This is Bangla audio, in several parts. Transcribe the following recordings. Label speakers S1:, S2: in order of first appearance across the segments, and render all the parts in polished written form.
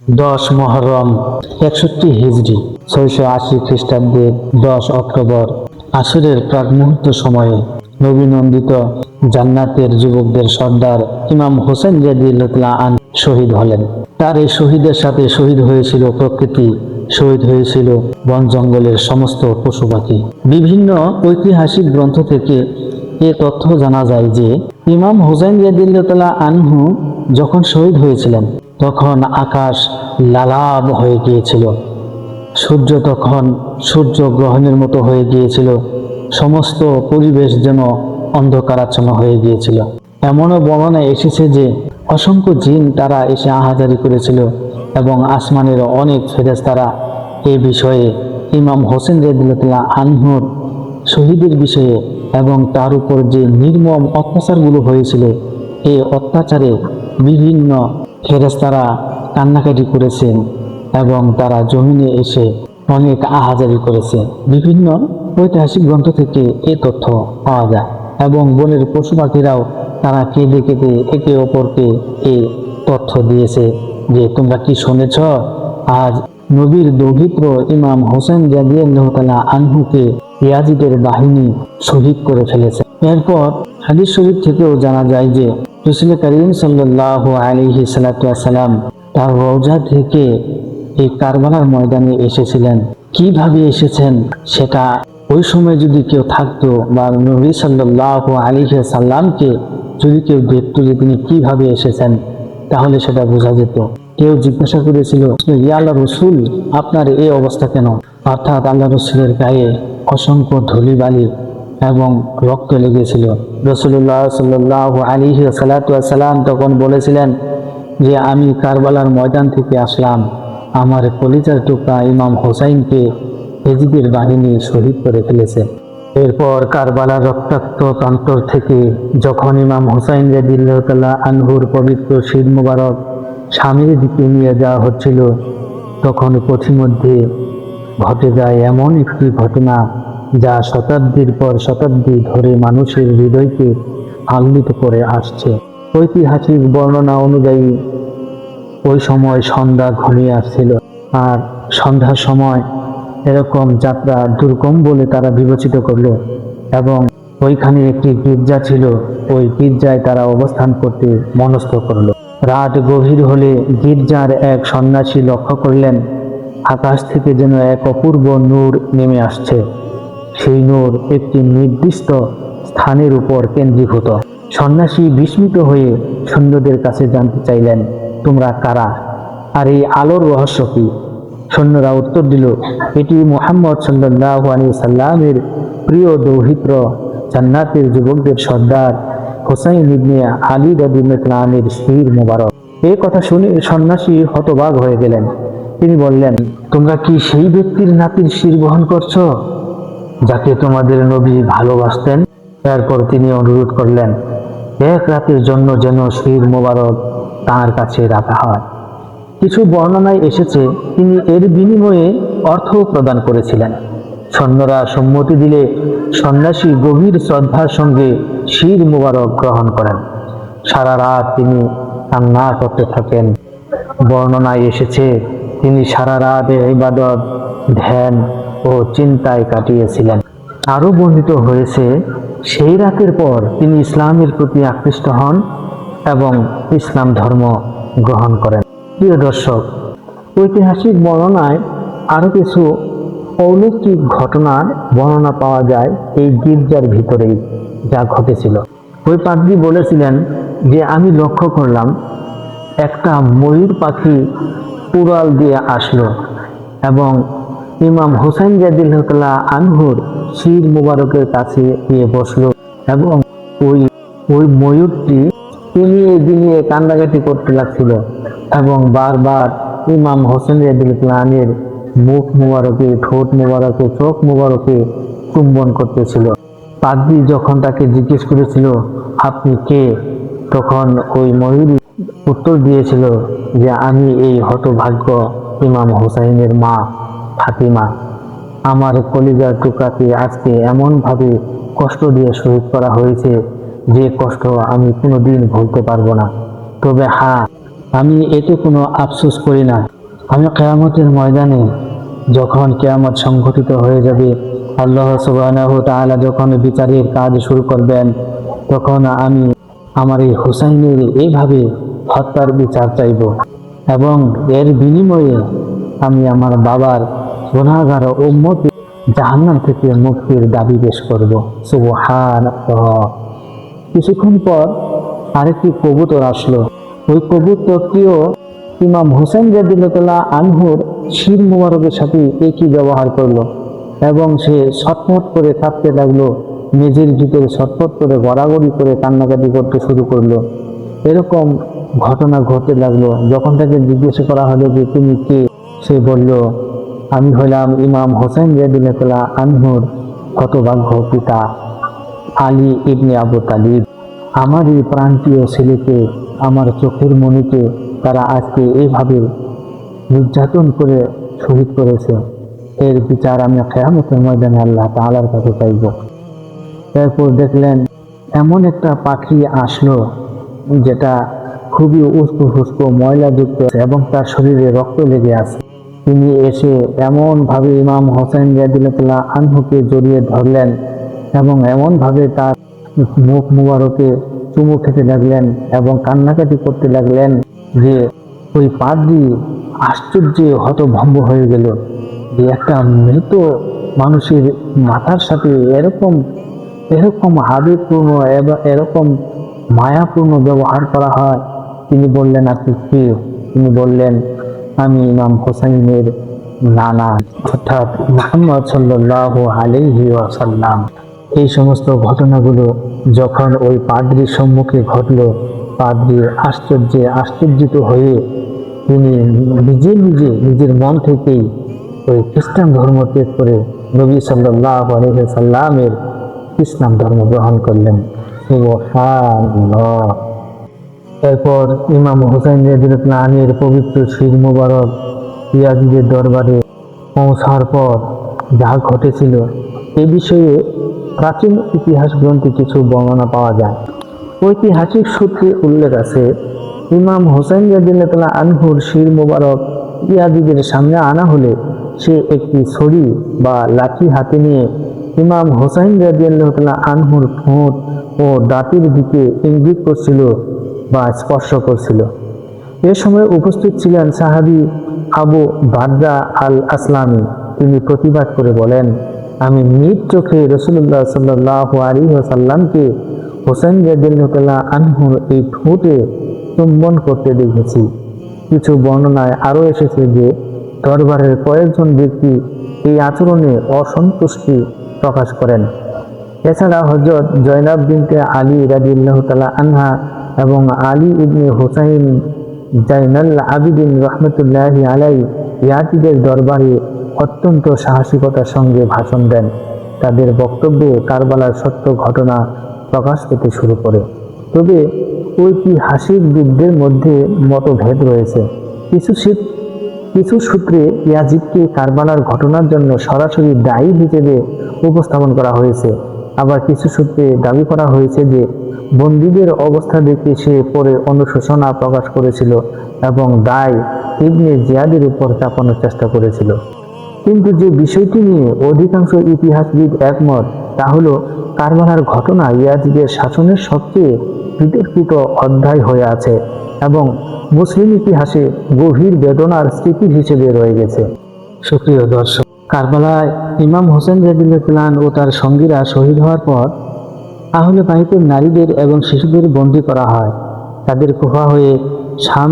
S1: 10 মুহররম 61 হিজরি 680 খ্রিস্টাব্দের 10 অক্টোবর আসরের প্রাক মুহূর্ত সময়ে নবী নন্দিত জান্নাতের যুবকদের সর্দার ইমাম হোসেন রাদিয়াল্লাহু আনহু শহীদ হলেন। তার এই শহীদের সাথে শহীদ হয়েছিল প্রকৃতি, শহীদ হয়েছিল বন জঙ্গলের সমস্ত পশু পাখি। বিভিন্ন ঐতিহাসিক গ্রন্থ থেকে এ তথ্য জানা যায় যে ইমাম হোসেন রাদিয়াল্লাহু আনহু যখন শহীদ হয়েছিলেন তখন আকাশ লালাব হয়ে গিয়েছিল, সূর্য তখন সূর্য গ্রহণের মতো হয়ে গিয়েছিল, সমস্ত পরিবেশ যেন অন্ধকারাচ্ছন্ন হয়ে গিয়েছিল। এমনও বর্ণনায় এসেছে যে অসংখ্য জিন তারা এসে আহাজারি করেছিল এবং আসমানের অনেক ফেরেশতারা এই বিষয়ে ইমাম হোসেন রাদিয়াল্লাহু আনহুর শহীদের বিষয়ে এবং তার উপর যে নির্মম অত্যাচারগুলো হয়েছিল এই অত্যাচারে বিভিন্ন ফেরেশতারা কান্নাকাটি করেছেন এবং তারা জমিনে এসে অনেক আহাজারি করেছে। বিভিন্ন ঐতিহাসিক গ্রন্থ থেকে এই তথ্য পাওয়া যায় এবং বনের পশু পাখিরাও তারা কেঁদে কেঁদে একে অপরকে এই তথ্য দিয়েছে যে তোমরা কি শুনেছ, আজ নবীর দৌহিত্র ইমাম হোসেন রাদিয়াল্লাহু আনহুকে ইয়াজিদের বাহিনী শহীদ করে ফেলেছে। এরপর হাদিস শরীফ থেকেও জানা যায় যে রাসূল করিম সাল্লাল্লাহু আলাইহি সাল্লাম তার রওজা থেকে এই কারবালার ময়দানে এসেছিলেন। কিভাবে এসেছেন সেটা ওই সময় যদি কেউ থাকতো বা নবী সাল্লাল্লাহু আলাইহি সাল্লামকে যদি কেউ দেখতো যে তিনি কিভাবে এসেছেন তাহলে সেটা বোঝা যেত। কেউ জিজ্ঞাসা করেছিল, ইয়া আল্লাহ রসুল, আপনার এই অবস্থা কেন? অর্থাৎ আল্লাহ রসুলের গায়ে অসংখ্য ধুলিবালি এবং রক্ত লেগেছিল। রাসূলুল্লাহ সাল্লাল্লাহু আলাইহি সাল্লাম তখন বলেছিলেন যে আমি কারবালার ময়দান থেকে আসলাম, আমার কলিজার টুকরা ইমাম হোসাইনকে ইয়াজিদের বাহিনী শহীদ করে ফেলেছে। এরপর কারবালার রক্তাক্ত প্রান্তর থেকে যখন ইমাম হোসাইন রাদিয়াল্লাহু আনহুর পবিত্র শির মুবারক স্বামীর দিকে নিয়ে যাওয়া হচ্ছিল তখন পথিমধ্যে ঘটে যায় এমন একটি ঘটনা যা শতাব্দীর পর শতাব্দী ধরে মানুষের হৃদয়কে আলোড়িত করে আসছে। ঐতিহাসিক বর্ণনা অনুযায়ী ওই সময় সন্ধ্যা ঘনিয়ে আসছিল আর সন্ধ্যার সময় এরকম যাত্রা দুর্গম বলে তারা বিবেচিত করলো এবং ওইখানে একটি গির্জা ছিল, ওই গির্জায় তারা অবস্থান করতে মনস্থ করলো। রাত গভীর হলে গির্জার এক সন্ন্যাসী লক্ষ্য করলেন আকাশ থেকে যেন এক অপূর্ব নূর নেমে আসছে। সেই নূর একটি নির্দিষ্ট স্থানের উপর কেন্দ্রীভূত। সন্ন্যাসী বিস্মিত হয়ে সৈন্যদের কাছে জানতে চাইলেন, তোমরা কারা আর এই আলোর রহস্য কি? সৈন্যরা উত্তর দিল, এটি মুহাম্মদ সাল্লাল্লাহু আলাইহি সাল্লামের প্রিয় দৌহিত্র জান্নাতের যুবকদের সর্দার হোসাইন ইবনে আলী রাদিয়াল্লাহু আনহুর শির মুবারক। এই কথা শুনে সন্ন্যাসী হতবাক হয়ে গেলেন। তিনি বললেন, তোমরা কি সেই ব্যক্তির নাতির শির বহন করছো যাকে তোমাদের নবী ভালোবাসতেন? এরপর তিনি অনুরোধ করলেন এক রাতের জন্য যেন শির মুবারক তাঁর কাছে রাখা হয়। কিছু বর্ণনায় এসেছে তিনি এর বিনিময়ে অর্থ প্রদান করেছিলেন। সৈন্যরা সম্মতি দিলে সন্ন্যাসী গভীর শ্রদ্ধার সঙ্গে শির মুবারক গ্রহণ করেন। সারা রাত তিনি কান্না করতে থাকেন। বর্ণনায় এসেছে তিনি সারা রাত ইবাদত, ধ্যান ও চিন্তায় কাটিয়েছিলেন। আরও বর্ণিত হয়েছে সেই রাতের পর তিনি ইসলামের প্রতি আকৃষ্ট হন এবং ইসলাম ধর্ম গ্রহণ করেন। প্রিয় দর্শক, ঐতিহাসিক বর্ণনায় আরও কিছু অলৌকিক ঘটনার বর্ণনা পাওয়া যায় এই গির্জার ভিতরেই যা ঘটেছিল। ওই পাদ্রী বলেছিলেন যে আমি লক্ষ্য করলাম একটা ময়ূর পাখি উড়াল দিয়ে আসলো এবং ইমাম হোসেন রাদিয়াল্লাহু আনহুর শির মুবারকের কাছে গিয়ে বসলো এবং ওই ময়ূরটি দিনিয়ে কান্নাকাটি করতে লাগছিল এবং বারবার ইমাম হোসেন রাদিয়াল্লাহু আনহুর মুখ মুবারকে, ঠোঁট মুবারকে, চোখ মুবারকে চুম্বন করতেছিল। পাদ্রী যখন তাকে জিজ্ঞেস করেছিল আপনি কে, তখন ওই ময়ূর উত্তর দিয়েছিল যে আমি এই হতভাগ্য ইমাম হোসাইনের মা ফাতিমা। আমার কলিজার টুকরাকে আজকে এমনভাবে কষ্ট দিয়ে শহীদ করা হয়েছে যে কষ্ট আমি কোনোদিন ভুলতে পারবো না। তবে হ্যাঁ, আমি এতে কোনো আফসোস করি না। আমি কিয়ামতের ময়দানে যখন কিয়ামত সংঘটিত হয়ে যাবে, আল্লাহ সুবহানাহু ওয়া তাআলা যখন বিচারের কাজ শুরু করবেন, তখন আমি আমার এই হুসাইনের এইভাবে হত্যার বিচার চাইব এবং এর বিনিময়ে আমি আমার বাবার গুনাহগার উম্মত জাহান্নাম থেকে মুক্তির দাবি পেশ করব। সুবহানাল্লাহ। কিছুক্ষণ পর আরেকটি কবুতর আসলো। ওই কবুতরটিও ইমাম হোসেন রাদিয়াল্লাহু আনহুর শির মুবারকের সাথে একই ব্যবহার করলো এবং সে ছটফট করে কাঁদতে লাগলো, মেঝের ভিতরে ছটফট করে গড়াগড়ি করে কান্নাকাটি করতে শুরু করলো। এরকম ঘটনা ঘটতে লাগলো। যখন তাকে জিজ্ঞাসা করা হলো যে তুমি কে, সে বলল আমি হলাম ইমাম হোসেন রাদিয়াল্লাহু আনহুর হতভাগ্য পিতা আলী ইবনে আবু তালিব। আমার এই প্রাণপ্রিয় ছেলেকে, আমার চোখের মণিকে তারা আজকে এইভাবে নির্যাতন করে শহীদ করেছে। এর বিচার আমি কিয়ামতের ময়দানে আল্লাহ তাআলার কাছে চাইব। তারপর দেখলেন এমন একটা পাখি আসলো যেটা খুবই উস্কো খুস্কো ময়লাযুক্ত এবং তার শরীরে রক্ত লেগে আছে। তিনি এসে এমনভাবে ইমাম হোসেন রাদিয়াল্লাহু আনহুকে জড়িয়ে ধরলেন এবং এমনভাবে তার মুখ মুবারকে চুমু খেতে লাগলেন এবং কান্নাকাটি করতে লাগলেন যে ওই পাদ্রী আশ্চর্যে হতভম্ব হয়ে গেল যে একটা মৃত মানুষের মাথার সাথে এরকম এরকম আবেগপূর্ণ এবং এরকম মায়াপূর্ণ ব্যবহার করা হয়। তিনি বললেন আপনি কে? তিনি বললেন আমি ইমাম হোসাইনের নানা অর্থাৎ মুহাম্মদ সাল্লাল্লাহু আলাইহি ওয়াসাল্লাম। এই সমস্ত ঘটনাগুলো যখন ওই পাদ্রীর সম্মুখে ঘটল, পাদ্রী আশ্চর্যিত হয়ে তিনি নিজের মন থেকেই ওই খ্রিস্টান ধর্ম ত্যাগ করে নবী সাল্লাল্লাহু আলাইহি ওয়াসাল্লামের ইসলাম ধর্ম গ্রহণ করলেন। সুবহানাল্লাহ। এরপর ইমাম হোসেন রাদিয়াল্লাহু আনহুর পবিত্র শির মুবারক ইয়াজিদের দরবারে পৌঁছার পর যা ঘটেছিল এ বিষয়ে প্রাচীন ইতিহাস গ্রন্থে কিছু বর্ণনা পাওয়া যায়। ঐতিহাসিক সূত্রে উল্লেখ আছে ইমাম হোসেন রাদিয়াল্লাহু আনহুর শির মুবারক ইয়াজিদের সামনে আনা হলে সে একটি ছড়ি বা লাঠি হাতে নিয়ে ইমাম হোসেন রাদিয়াল্লাহু আনহুর ঠোঁট ও দাঁতের দিকে ইঙ্গিত করছিল বা স্পর্শ করছিল। এ সময় উপস্থিত ছিলেন সাহাবী আবু বারদা আল আসলামী। তিনি প্রতিবাদ করে বলেন আমি নিজ চোখে রাসূলুল্লাহ সাল্লাল্লাহু আলাইহি ওয়াসাল্লামকে হোসেন রাদিয়াল্লাহু আনহুর এই ঠোঁটে চুম্বন করতে দেখেছি। কিছু বর্ণনায় আরও এসেছে যে দরবারের কয়েকজন ব্যক্তি এই আচরণে অসন্তুষ্টি প্রকাশ করেন। এছাড়া হযরত জয়নাব বিনতে আলী রাদিয়াল্লাহু তাআলা আনহা এবং আলী ইবনে হুসাইন জাইনাল আবিদিন রাহমাতুল্লাহি আলাইহি ইয়াজিদের দরবারে অত্যন্ত সাহসিকতার সঙ্গে ভাষণ দেন। তাদের বক্তব্যে কারবালার সত্য ঘটনা প্রকাশ পেতে শুরু করে। তবে ঐতিহাসিকবিদদের মধ্যে মতভেদ রয়েছে। কিছু সূত্রে ইয়াজিদকে কারবালার ঘটনার জন্য সরাসরি দায়ী হিসেবে উপস্থাপন করা হয়েছে। আবার কিছু সূত্রে দাবি করা হয়েছে যে বন্দীদের অবস্থা দেখে সে পরে অনুশোচনা প্রকাশ করেছিল এবং দায় ইবনে জিয়াদের উপর চাপানোর চেষ্টা করেছিল। কিন্তু যে বিষয়টি নিয়ে অধিকাংশ ইতিহাসবিদ একমত তা হলো কারবালার ঘটনা ইয়াজিদের শাসনের সবচেয়ে বিতর্কিত অধ্যায় হয়ে আছে এবং মুসলিম ইতিহাসে গভীর বেদনার স্মৃতি হিসেবে রয়ে গেছে। সুপ্রিয় দর্শক, কারবালায় ইমাম হোসেন রাদিয়াল্লাহু আনহু ও তার সঙ্গীরা শহীদ হওয়ার পর আহলে বাইতের নারীদের এবং শিশুদের বন্দী করা হয়। তাদের কুফা হয়ে শাম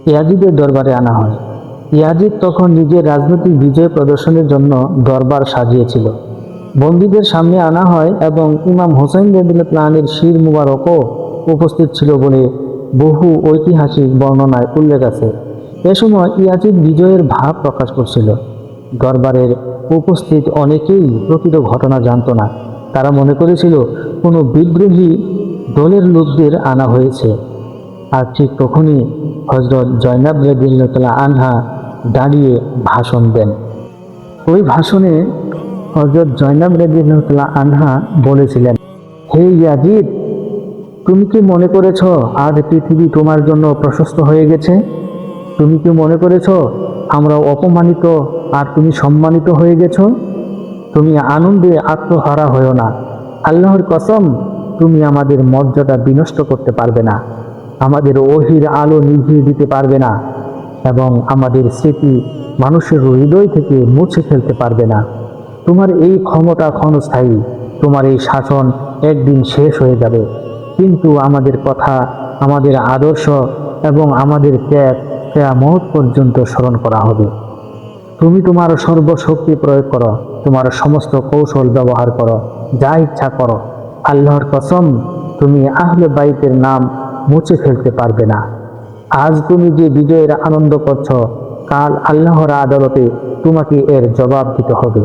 S1: ইয়াজিদের দরবারে আনা হয়। ইয়াজিদ তখন নিজের রাজনৈতিক বিজয় প্রদর্শনের জন্য দরবার সাজিয়েছিল। বন্দীদের সামনে আনা হয় এবং ইমাম হোসেন রাদিয়াল্লাহু আনহুর শির মুবারকও উপস্থিত ছিল বলে বহু ঐতিহাসিক বর্ণনায় উল্লেখ আছে। এ সময় ইয়াজিদ বিজয়ের ভাব প্রকাশ করছিল। দরবারের উপস্থিত অনেকেই প্রকৃত ঘটনা জানত না। তারা মনে করেছিল কোনো বিদ্রোহী দলের লোকদের আনা হয়েছে। আর ঠিক তখনই হযরত জয়নাব রাদিয়াল্লাহু আনহা দাঁড়িয়ে ভাষণ দেন। ওই ভাষণে হযরত জয়নাব রাদিয়াল্লাহু আনহা বলেছিলেন, হে ইয়াজিদ, তুমি কি মনে করেছ আজ পৃথিবী তোমার জন্য প্রশস্ত হয়ে গেছে? তুমি কি মনে করেছ আমরা অপমানিত আর তুমি সম্মানিত হয়ে গেছো? তুমি আনন্দে আত্মহারা হয়েও না। আল্লাহর কসম, তুমি আমাদের মর্যাদা বিনষ্ট করতে পারবে না, আমাদের ওহির আলো নিভিয়ে দিতে পারবে না, এবং আমাদের স্মৃতি মানুষের হৃদয় থেকে মুছে ফেলতে পারবে না। তোমার এই ক্ষমতা ক্ষণস্থায়ী, তোমার এই শাসন একদিন শেষ হয়ে যাবে, কিন্তু আমাদের কথা, আমাদের আদর্শ এবং আমাদের ত্যাগ কিয়ামত পর্যন্ত স্মরণ করা হবে। তুমি তোমার সর্বশক্তি প্রয়োগ করো, তোমার সমস্ত কৌশল ব্যবহার করো, যা ইচ্ছা করো। আল্লাহর কসম, তুমি আহলে বাইতের নাম মুছে ফেলতে পারবে না। আজ তুমি যে বিজয়ের আনন্দ করছো, কাল আল্লাহর আদালতে তোমাকে এর জবাব দিতে হবে।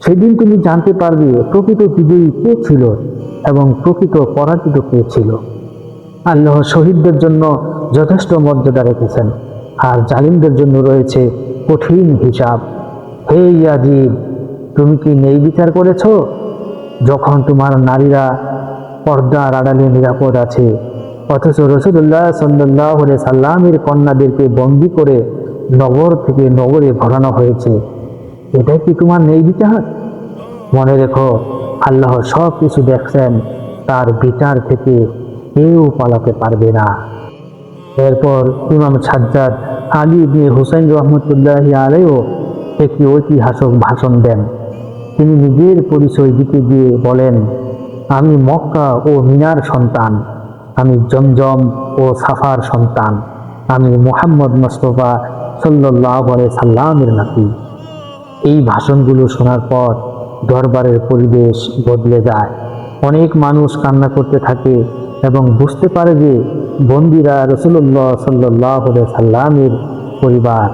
S1: সেদিন তুমি জানতে পারবে প্রকৃত বিজয়ী কে ছিল এবং প্রকৃত পরাজিত কে ছিল। আল্লাহ শহীদদের জন্য যথেষ্ট মর্যাদা রেখেছেন, আর জালিমদের জন্য রয়েছে কঠিন হিসাব। হে ইয়াজিদ, তুমি কি নেই বিচার করেছ? যখন তোমার নারীরা পর্দার আড়ালে নিরাপদ আছে, অথচ রাসূলুল্লাহ সাল্লাল্লাহু আলাইহি সাল্লামের কন্যাদেরকে বন্দী করে নগর থেকে নগরে ঘোরানো হয়েছে, এটাই কি তোমার নেই বিচার? মনে রেখো, আল্লাহ সব কিছু দেখছেন, তার বিচার থেকে কেউ পালাতে পারবে না। এরপর ইমাম সাজ্জাদ আলী ইবনে হুসাইন রহমতুল্লাহি আলাইহিও একটি ঐতিহাসিক ভাষণ দেন। তিনি নিজের পরিচয় দিতে গিয়ে বলেন, আমি মক্কা ও মিনার সন্তান, আমি জমজম ও সাফার সন্তান, আমি মুহাম্মদ মুস্তাফা সাল্লাল্লাহু আলাইহি সাল্লামের নাতি। এই ভাষণগুলো শোনার পর দরবারের পরিবেশ বদলে যায়। অনেক মানুষ কান্না করতে থাকে এবং বুঝতে পারে যে বন্দীরা রাসূলুল্লাহ সাল্লাল্লাহু আলাইহি সাল্লামের পরিবার।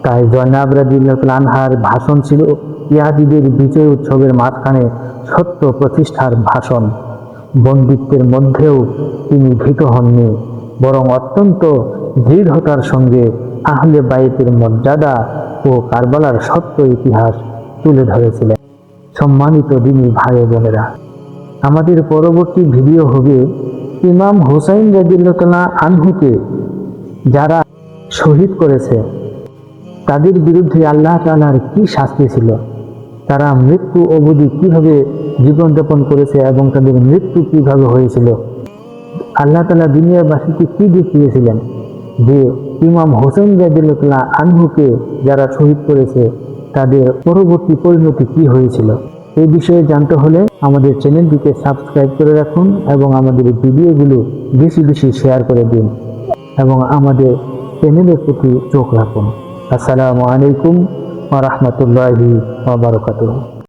S1: তাই জয়নাব রাদিয়াল্লাহু আনহার ভাষণ ছিল ইয়াজিদের বিজয় উৎসবের মাঝখানে সত্য প্রতিষ্ঠার ভাষণ। বন্দিত্বের মধ্যেও তিনি ভীত হননি, বরং অত্যন্ত দৃঢ়তার সঙ্গে আহলে বাইতের মর্যাদা ও কারবালার সত্য ইতিহাস তুলে ধরেছিলেন। সম্মানিত দিনী ভাই বোনেরা, আমাদের পরবর্তী ভিডিও হবে ইমাম হুসাইন রাদিয়াল্লাহু আনহুকে যারা শহীদ করেছে তাদের বিরুদ্ধে আল্লাহ তাআলার কি শাস্তি ছিল, তারা মৃত্যু অবধি কিভাবে জীবনযাপন করেছে এবং তাদের মৃত্যু কিভাবে হয়েছিল। আল্লাহ তাআলা দুনিয়াবাসীকে কি দেখিয়েছিলেন যে ইমাম হুসাইন রাদিয়াল্লাহু আনহুকে যারা শহীদ করেছে তাদের পরবর্তী পরিণতি কি হয়েছিল। এই বিষয়ে জানতে হলে আমাদের চ্যানেলটিকে সাবস্ক্রাইব করে রাখুন এবং আমাদের ভিডিওগুলো বেশি বেশি শেয়ার করে দিন এবং আমাদের চ্যানেলের প্রতি চোখ রাখুন। আসসালামু আলাইকুম ওয়া রাহমাতুল্লাহি ওয়া বারাকাতুহু।